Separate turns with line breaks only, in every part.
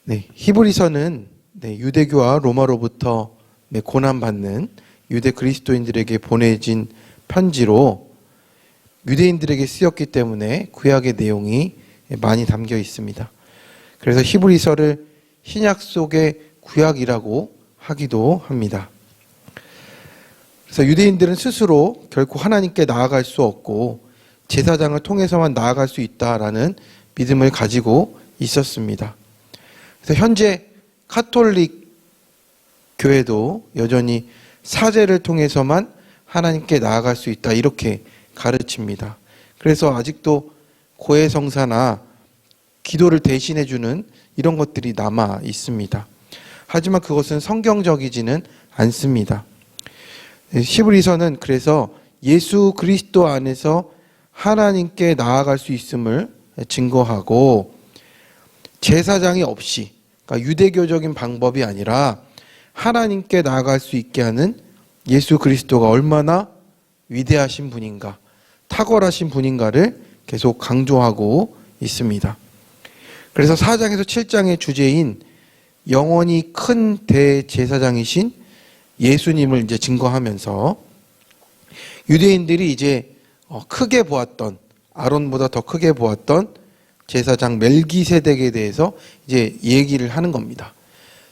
히브리서는 유대교와 로마로부터 고난받는 유대 그리스도인들에게 보내진 편지로 유대인들에게 쓰였기 때문에 구약의 내용이 많이 담겨 있습니다. 그래서 히브리서를 신약 속의 구약이라고 하기도 합니다. 그래서 유대인들은 스스로 결코 하나님께 나아갈 수 없고 제사장을 통해서만 나아갈 수 있다라는 믿음을 가지고 있었습니다. 그래서 현재 카톨릭 교회도 여전히 사제를 통해서만 하나님께 나아갈 수 있다 이렇게 가르칩니다. 그래서 아직도 고해성사나 기도를 대신해주는 이런 것들이 남아 있습니다. 하지만 그것은 성경적이지는 않습니다. 히브리서는 그래서 예수 그리스도 안에서 하나님께 나아갈 수 있음을 증거하고 제사장이 없이, 그러니까 유대교적인 방법이 아니라 하나님께 나아갈 수 있게 하는 예수 그리스도가 얼마나 위대하신 분인가, 탁월하신 분인가를 계속 강조하고 있습니다. 그래서 4장에서 7장의 주제인 영원히 큰 대제사장이신 예수님을 이제 증거하면서 유대인들이 이제 크게 보았던, 아론보다 더 크게 보았던 제사장 멜기세덱에 대해서 이제 얘기를 하는 겁니다.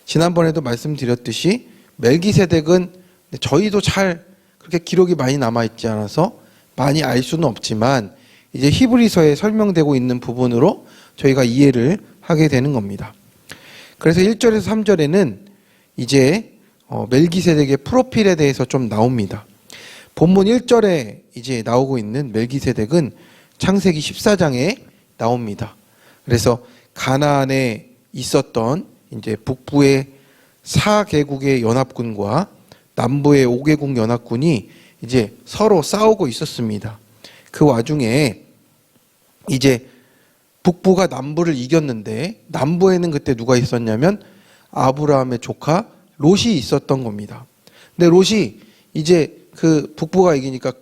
지난번에도 말씀드렸듯이 멜기세덱은 저희도 잘 그렇게 기록이 많이 남아있지 않아서 많이 알 수는 없지만 이제 히브리서에 설명되고 있는 부분으로 저희가 이해를 하게 되는 겁니다. 그래서 1절에서 3절에는 이제 멜기세덱의 프로필에 대해서 좀 나옵니다. 본문 1절에 이제 나오고 있는 멜기세덱은 창세기 14장에 나옵니다. 그래서 가나안에 있었던 이제 북부의 4개국의 연합군과 남부의 5개국 연합군이 이제 서로 싸우고 있었습니다. 그 와중에 이제 북부가 남부를 이겼는데 남부에는 그때 누가 있었냐면 아브라함의 조카 롯이 있었던 겁니다. 근데 롯이 이제 그 북부가 이기니까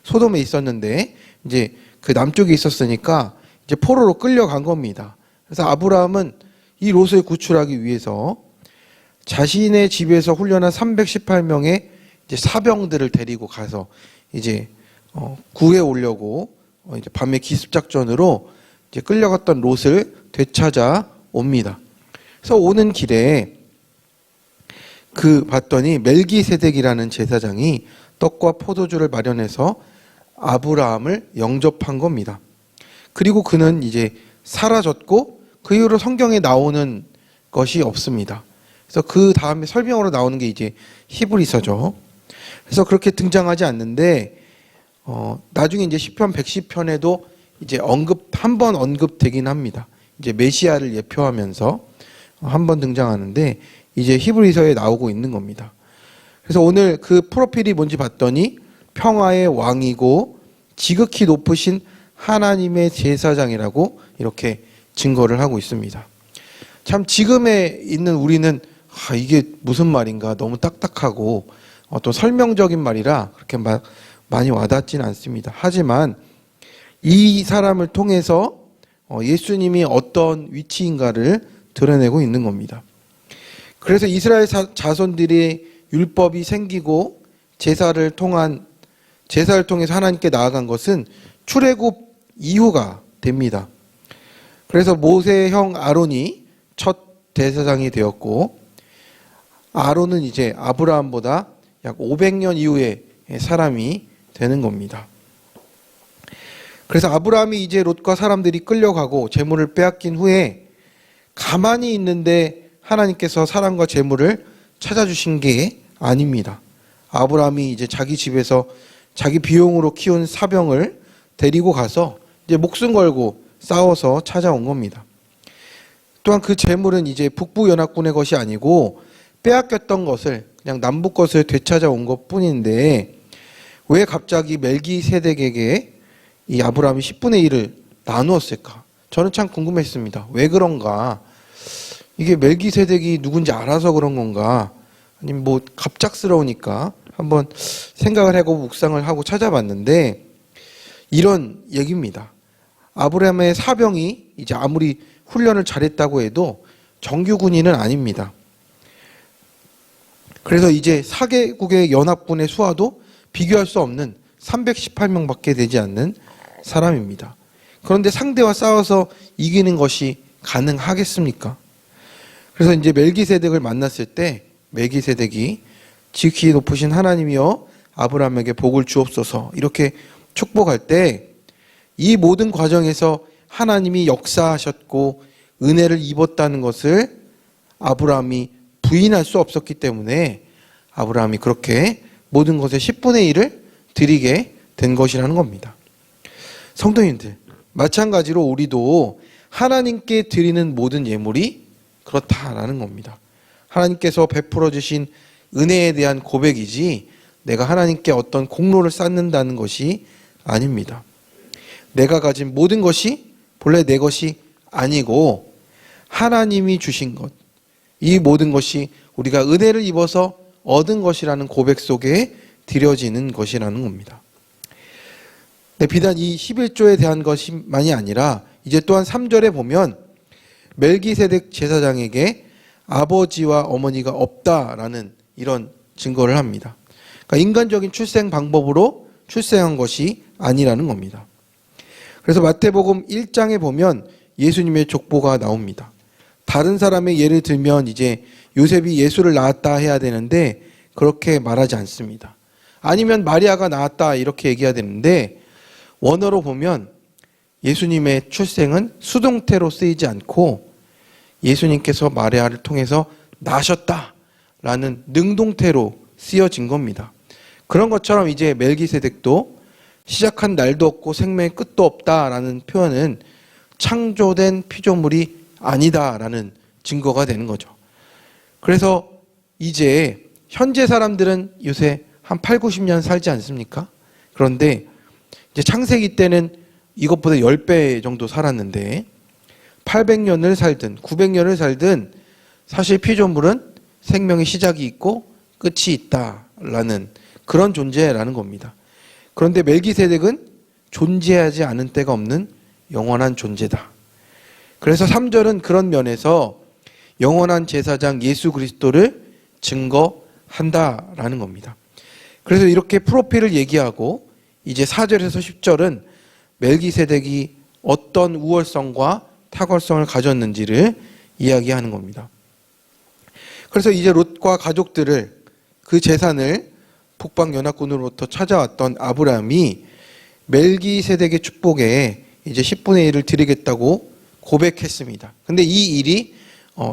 소돔에 있었는데 이제 그 남쪽에 있었으니까 이제 포로로 끌려간 겁니다. 그래서 아브라함은 이 롯을 구출하기 위해서 자신의 집에서 훈련한 318명의 이제 사병들을 데리고 가서 이제 구해 오려고 이제 밤에 기습 작전으로 이제 끌려갔던 롯을 되찾아 옵니다. 그래서 오는 길에 봤더니 멜기세덱이라는 제사장이 떡과 포도주를 마련해서 아브라함을 영접한 겁니다. 그리고 그는 이제 사라졌고 그 이후로 성경에 나오는 것이 없습니다. 그래서 그 다음에 설명으로 나오는 게 이제 히브리서죠. 그래서 그렇게 등장하지 않는데 나중에 이제 시편 110편에도 이제 한 번 언급되긴 합니다. 이제 메시아를 예표하면서 한 번 등장하는데 이제 히브리서에 나오고 있는 겁니다. 그래서 오늘 그 프로필이 뭔지 봤더니 평화의 왕이고 지극히 높으신 하나님의 제사장이라고 이렇게 증거를 하고 있습니다. 참 지금에 있는 우리는 이게 무슨 말인가 너무 딱딱하고 또 설명적인 말이라 그렇게 많이 와닿지는 않습니다. 하지만 이 사람을 통해서 예수님이 어떤 위치인가를 드러내고 있는 겁니다. 그래서 이스라엘 자손들의 율법이 생기고 제사를 통해서 하나님께 나아간 것은 출애굽 이후가 됩니다. 그래서 모세의 형 아론이 첫 대제사장이 되었고 아론은 이제 아브라함보다 약 500년 이후의 사람이 되는 겁니다. 그래서 아브라함이 이제 롯과 사람들이 끌려가고 재물을 빼앗긴 후에 가만히 있는데 하나님께서 사람과 재물을 찾아주신 게 아닙니다. 아브라함이 이제 자기 집에서 자기 비용으로 키운 사병을 데리고 가서 이제 목숨 걸고 싸워서 찾아온 겁니다. 또한 그 재물은 이제 북부 연합군의 것이 아니고 빼앗겼던 것을 그냥 남부 것을 되찾아온 것 뿐인데 왜 갑자기 멜기세덱에게 이 아브라함이 10분의 1을 나누었을까? 저는 참 궁금했습니다. 왜 그런가? 이게 멜기세덱이 누군지 알아서 그런 건가? 아니면 뭐 갑작스러우니까 한번 생각을 하고 묵상을 하고 찾아봤는데 이런 얘기입니다. 아브라함의 사병이 이제 아무리 훈련을 잘했다고 해도 정규 군인은 아닙니다. 그래서 이제 4개국의 연합군의 수와도 비교할 수 없는 318명밖에 되지 않는 사람입니다. 그런데 상대와 싸워서 이기는 것이 가능하겠습니까? 그래서 이제 멜기세덱을 만났을 때 멜기세덱이 지극히 높으신 하나님이여 아브라함에게 복을 주옵소서 이렇게 축복할 때 이 모든 과정에서 하나님이 역사하셨고 은혜를 입었다는 것을 아브라함이 부인할 수 없었기 때문에 아브라함이 그렇게 모든 것의 10분의 1을 드리게 된 것이라는 겁니다. 성도님들, 마찬가지로 우리도 하나님께 드리는 모든 예물이 그렇다라는 겁니다. 하나님께서 베풀어 주신 은혜에 대한 고백이지 내가 하나님께 어떤 공로를 쌓는다는 것이 아닙니다. 내가 가진 모든 것이 본래 내 것이 아니고 하나님이 주신 것, 이 모든 것이 우리가 은혜를 입어서 얻은 것이라는 고백 속에 드려지는 것이라는 겁니다. 비단 이 11조에 대한 것만이 아니라 이제 또한 3절에 보면 멜기세덱 제사장에게 아버지와 어머니가 없다라는 이런 증거를 합니다. 그러니까 인간적인 출생 방법으로 출생한 것이 아니라는 겁니다. 그래서 마태복음 1장에 보면 예수님의 족보가 나옵니다. 다른 사람의 예를 들면 이제 요셉이 예수를 낳았다 해야 되는데 그렇게 말하지 않습니다. 아니면 마리아가 낳았다 이렇게 얘기해야 되는데 원어로 보면 예수님의 출생은 수동태로 쓰이지 않고 예수님께서 마리아를 통해서 나셨다라는 능동태로 쓰여진 겁니다. 그런 것처럼 이제 멜기세덱도 시작한 날도 없고 생명의 끝도 없다라는 표현은 창조된 피조물이 아니다라는 증거가 되는 거죠. 그래서 이제 현재 사람들은 요새 한 8, 90년 살지 않습니까? 그런데 이제 창세기 때는 이것보다 10배 정도 살았는데 800년을 살든 900년을 살든 사실 피조물은 생명의 시작이 있고 끝이 있다라는 그런 존재라는 겁니다. 그런데 멜기세덱은 존재하지 않은 때가 없는 영원한 존재다. 그래서 3절은 그런 면에서 영원한 제사장 예수 그리스도를 증거한다라는 겁니다. 그래서 이렇게 프로필을 얘기하고 이제 4절에서 10절은 멜기세덱이 어떤 우월성과 탁월성을 가졌는지를 이야기하는 겁니다. 그래서 이제 롯과 가족들을 그 재산을 북방연합군으로부터 찾아왔던 아브라함이 멜기세덱의 축복에 이제 10분의 1을 드리겠다고 고백했습니다. 근데 이 일이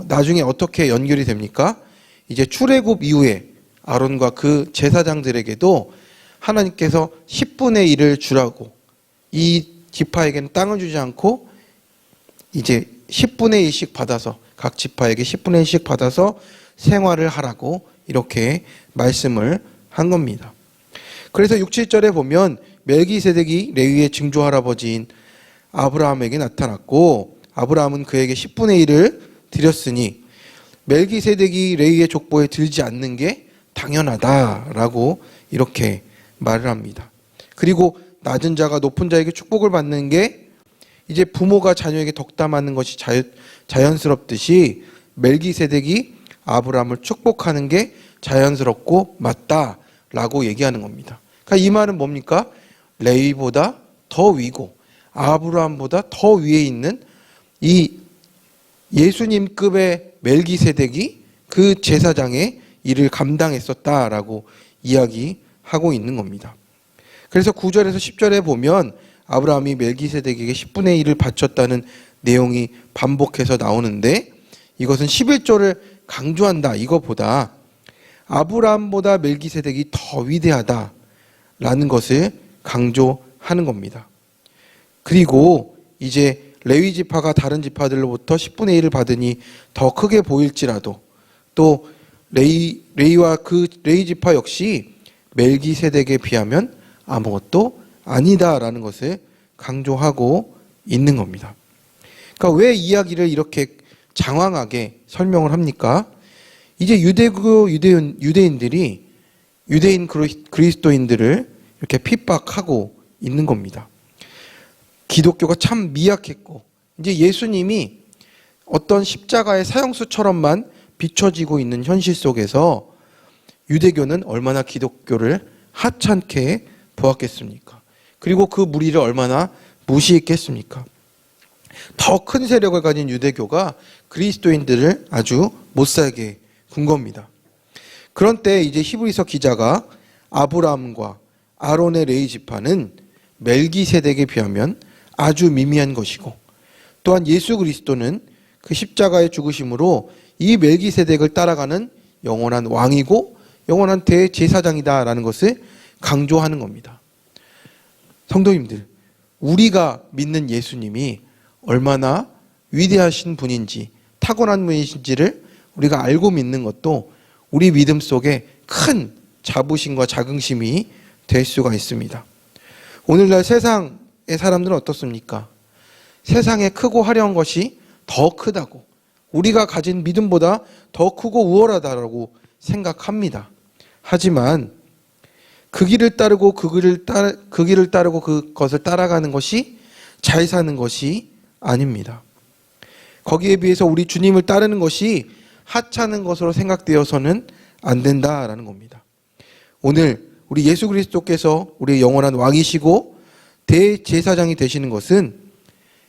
나중에 어떻게 연결이 됩니까? 이제 출애굽 이후에 아론과 그 제사장들에게도 하나님께서 10분의 1을 주라고 이 지파에게는 땅을 주지 않고 이제 10분의 1씩 받아서 각 지파에게 10분의 1씩 받아서 생활을 하라고 이렇게 말씀을 한 겁니다. 그래서 6, 7절에 보면 멜기세덱이 레위의 증조 할아버지인 아브라함에게 나타났고 아브라함은 그에게 10분의 1을 드렸으니 멜기세덱이 레위의 족보에 들지 않는 게 당연하다라고 이렇게 말을 합니다. 그리고 낮은 자가 높은 자에게 축복을 받는 게 이제 부모가 자녀에게 덕담하는 것이 자연스럽듯이 멜기세덱이 아브라함을 축복하는 게 자연스럽고 맞다라고 얘기하는 겁니다. 그러니까 이 말은 뭡니까? 레위보다 더 위고 아브라함보다 더 위에 있는 이 예수님급의 멜기세덱이 그 제사장의 일을 감당했었다라고 이야기하고 있는 겁니다. 그래서 9절에서 10절에 보면 아브라함이 멜기세덱에게 10분의 1을 바쳤다는 내용이 반복해서 나오는데 이것은 11조를 강조한다. 이것보다 아브라함보다 멜기세덱이 더 위대하다라는 것을 강조하는 겁니다. 그리고 이제 레위 지파가 다른 지파들로부터 10분의 1을 받으니 더 크게 보일지라도 또 레위와 그 레위 지파 역시 멜기세덱에 비하면 아무것도 아니다라는 것을 강조하고 있는 겁니다. 그러니까 왜 이야기를 이렇게 장황하게 설명을 합니까? 이제 유대인들이 유대인 그리스도인들을 이렇게 핍박하고 있는 겁니다. 기독교가 참 미약했고 이제 예수님이 어떤 십자가의 사형수처럼만 비춰지고 있는 현실 속에서 유대교는 얼마나 기독교를 하찮게 보았겠습니까? 그리고 그 무리를 얼마나 무시했겠습니까? 더 큰 세력을 가진 유대교가 그리스도인들을 아주 못살게 군 겁니다. 그런 때 이제 히브리서 기자가 아브라함과 아론의 레위 지파는 멜기세덱에 비하면 아주 미미한 것이고, 또한 예수 그리스도는 그 십자가의 죽으심으로 이 멜기세덱을 따라가는 영원한 왕이고 영원한 대제사장이다라는 것을 강조하는 겁니다. 성도님들, 우리가 믿는 예수님이 얼마나 위대하신 분인지, 타고난 분이신지를 우리가 알고 믿는 것도 우리 믿음 속에 큰 자부심과 자긍심이 될 수가 있습니다. 오늘날 세상의 사람들은 어떻습니까? 세상에 크고 화려한 것이 더 크다고, 우리가 가진 믿음보다 더 크고 우월하다라고 생각합니다. 하지만 그 길을 따르고 그것을 따라가는 것이 잘 사는 것이 아닙니다. 거기에 비해서 우리 주님을 따르는 것이 하찮은 것으로 생각되어서는 안 된다라는 겁니다. 오늘 우리 예수 그리스도께서 우리의 영원한 왕이시고 대제사장이 되시는 것은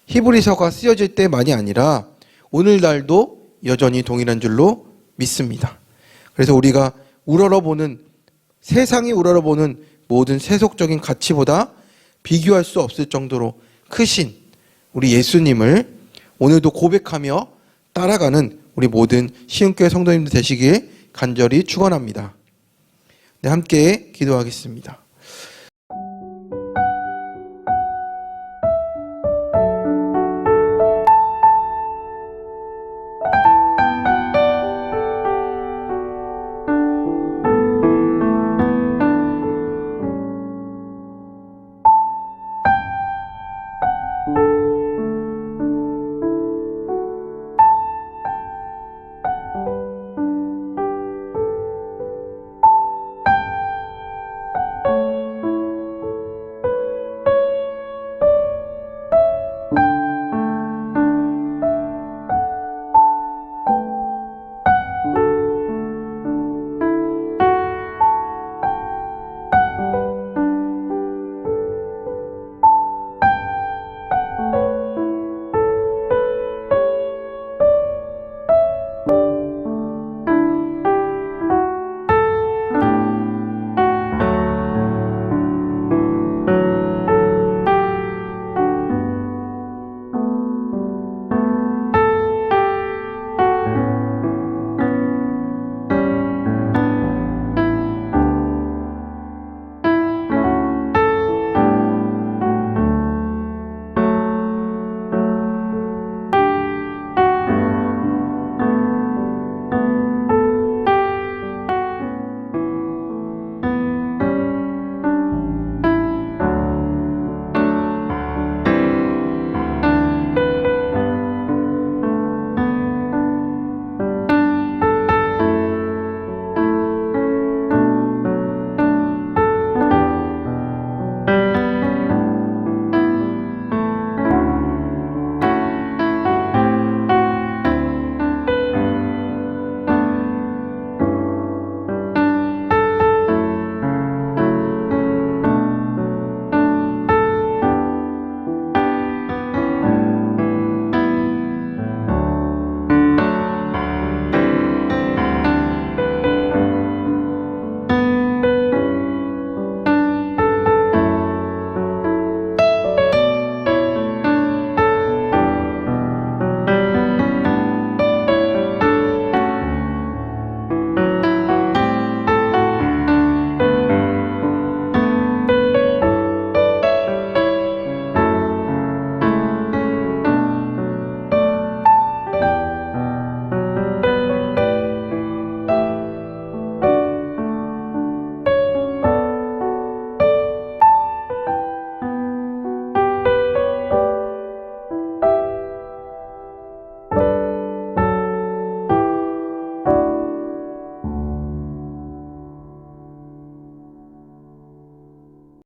히브리서가 쓰여질 때만이 아니라 오늘날도 여전히 동일한 줄로 믿습니다. 그래서 우리가 세상이 우러러보는 모든 세속적인 가치보다 비교할 수 없을 정도로 크신 우리 예수님을 오늘도 고백하며 따라가는 우리 모든 시흥교회 성도님들 되시길 간절히 축원합니다. 네, 함께 기도하겠습니다.